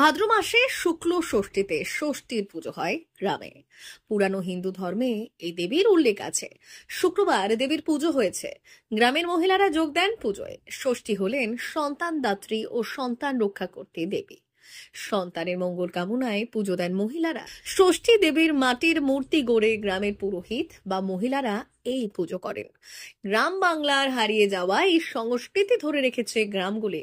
ভাদ্র মাসে শুক্ল ষষ্ঠীতে ষষ্ঠীর পুজো হয় গ্রামে। পুরানো হিন্দু ধর্মে এই দেবীর উল্লেখ আছে। শুক্রবার দেবীর পুজো হয়েছে। গ্রামের মহিলারা যোগ দেন পুজোয়। ষষ্ঠী হলেন সন্তান দাত্রী ও সন্তান রক্ষা করতে দেবী। সন্তানের মঙ্গল কামনায় পুজো দেন মহিলারা। ষষ্ঠী দেবীর মাটির মূর্তি গড়ে গ্রামের পুরোহিত বা মহিলারা এই পুজো করেন। গ্রাম বাংলার হারিয়ে যাওয়া এই সংস্কৃতি ধরে রেখেছে গ্রামগুলি।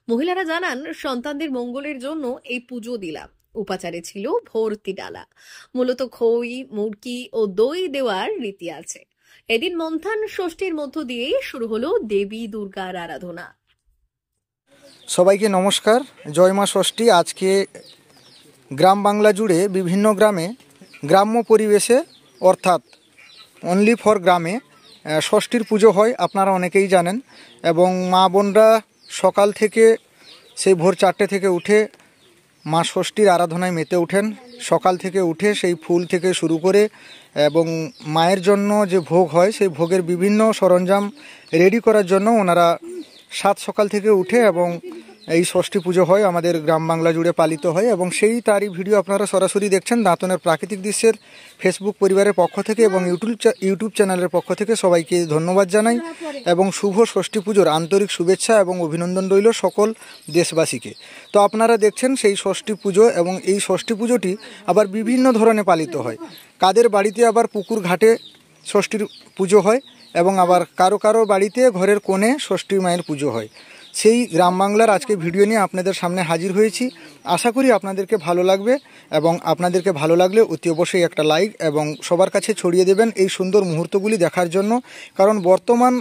মহিলারা জানান, সন্তানদের মঙ্গলের জন্য এই পুজো দিলাম। উপাচারে ছিল ভর্তি ডালা। মূলত খই, মুরকি ও দই দেওয়ার রীতি আছে। এদিন মন্থান ষষ্ঠীর মধ্য দিয়েই শুরু হলো দেবী দুর্গার আরাধনা। সবাইকে নমস্কার। জয় মা ষষ্ঠী। আজকে গ্রাম বাংলা জুড়ে বিভিন্ন গ্রামে গ্রাম্য পরিবেশে অর্থাৎ অনলি ফর গ্রামে ষষ্ঠীর পুজো হয়, আপনারা অনেকেই জানেন। এবং মা বোনরা সকাল থেকে সেই ভোর 4টে থেকে উঠে মা ষষ্ঠীর আরাধনায় মেতে ওঠেন। সকাল থেকে উঠে সেই ফুল থেকে শুরু করে এবং মায়ের জন্য যে ভোগ হয় সেই ভোগের বিভিন্ন সরঞ্জাম রেডি করার জন্য ওনারা সাত সকাল থেকে উঠে এবং এই ষষ্ঠী পুজো হয় আমাদের গ্রাম বাংলা জুড়ে পালিত হয়। এবং তারই ভিডিও আপনারা সরাসরি দেখছেন দাঁতনের প্রাকৃতিক দৃশ্যের ফেসবুক পরিবারের পক্ষ থেকে এবং ইউটিউব চ্যানেলের পক্ষ থেকে সবাইকে ধন্যবাদ জানাই এবং শুভ ষষ্ঠী পুজোর আন্তরিক শুভেচ্ছা এবং অভিনন্দন রইল সকল দেশবাসীকে। তো আপনারা দেখছেন সেই ষষ্ঠী পুজো এবং এই ষষ্ঠী পুজোটি আবার বিভিন্ন ধরনের পালিত হয়। কাদের বাড়িতে আবার পুকুর ঘাটে ষষ্ঠীর পুজো হয় এবং আবার কারো কারো বাড়িতে ঘরের কোণে ষষ্ঠী মায়ের পুজো হয়। সেই গ্রাম বাংলার আজকে ভিডিও নিয়ে আপনাদের সামনে হাজির হয়েছি। আশা করি আপনাদেরকে ভালো লাগবে এবং আপনাদেরকে ভালো লাগলে অতি অবশ্যই একটা লাইক এবং সবার কাছে ছড়িয়ে দেবেন এই সুন্দর মুহূর্তগুলি দেখার জন্য। কারণ বর্তমান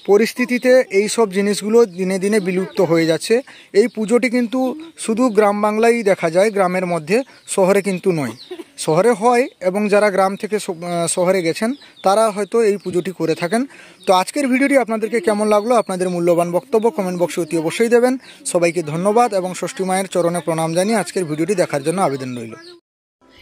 পরিস্থিতিতে এই সব জিনিসগুলো দিনে দিনে বিলুপ্ত হয়ে যাচ্ছে। এই পুজোটি কিন্তু শুধু গ্রাম বাংলায় দেখা যায়, গ্রামের মধ্যে, শহরে কিন্তু নয়। শহরে হয় এবং যারা গ্রাম থেকে শহরে গেছেন তারা হয়তো এই পুজোটি করে থাকেন। তো আজকের ভিডিওটি আপনাদেরকে কেমন লাগলো আপনাদের মূল্যবান বক্তব্য কমেন্ট বক্সে অতি অবশ্যই দেবেন। সবাইকে ধন্যবাদ এবং ষষ্ঠী মায়ের চরণে প্রণাম জানিয়ে আজকের ভিডিওটি দেখার জন্য আবেদন রইল।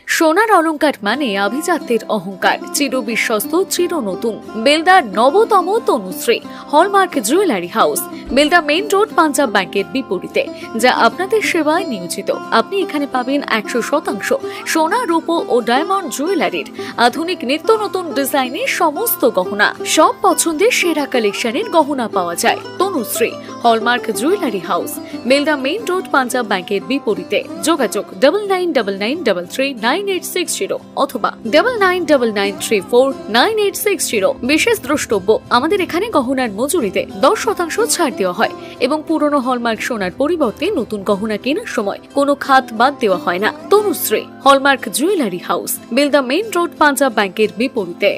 সোনার অলংকার মানে আভিজাত্যের অহংকার, চির বিশ্বস্ত, চির নতুন। বেলদার নবতম Tanushree hallmark jewellery house, Belda main road, Punjab ব্যাংকের বিপরীতে, যা আপনাদের সেবায় নিয়োজিত। আপনি এখানে পাবেন 100% সোনা, রূপো ও ডায়মন্ড জুয়েলারির আধুনিক নিত্য নতুন ডিজাইনের সমস্ত গহনা। সব পছন্দের সেরা কালেকশনের গহনা পাওয়া যায়। Tanushree hallmark jewellery house, Belda main road, Punjab ব্যাংকের বিপরীতে। যোগাযোগ 9999339860 অথবা 9999349860। বিশেষ দ্রষ্টব্য, আমাদের এখানে গহনার মজুরিতে 10% ছাড় দেওয়া হয় এবং পুরনো হলমার্ক সোনার পরিবর্তে নতুন গহনা কেনার সময় কোনো খাত বাদ দেওয়া হয় না। Tanushree hallmark jewellery house, Belda main road, Punjab ব্যাংকের বিপরীতে।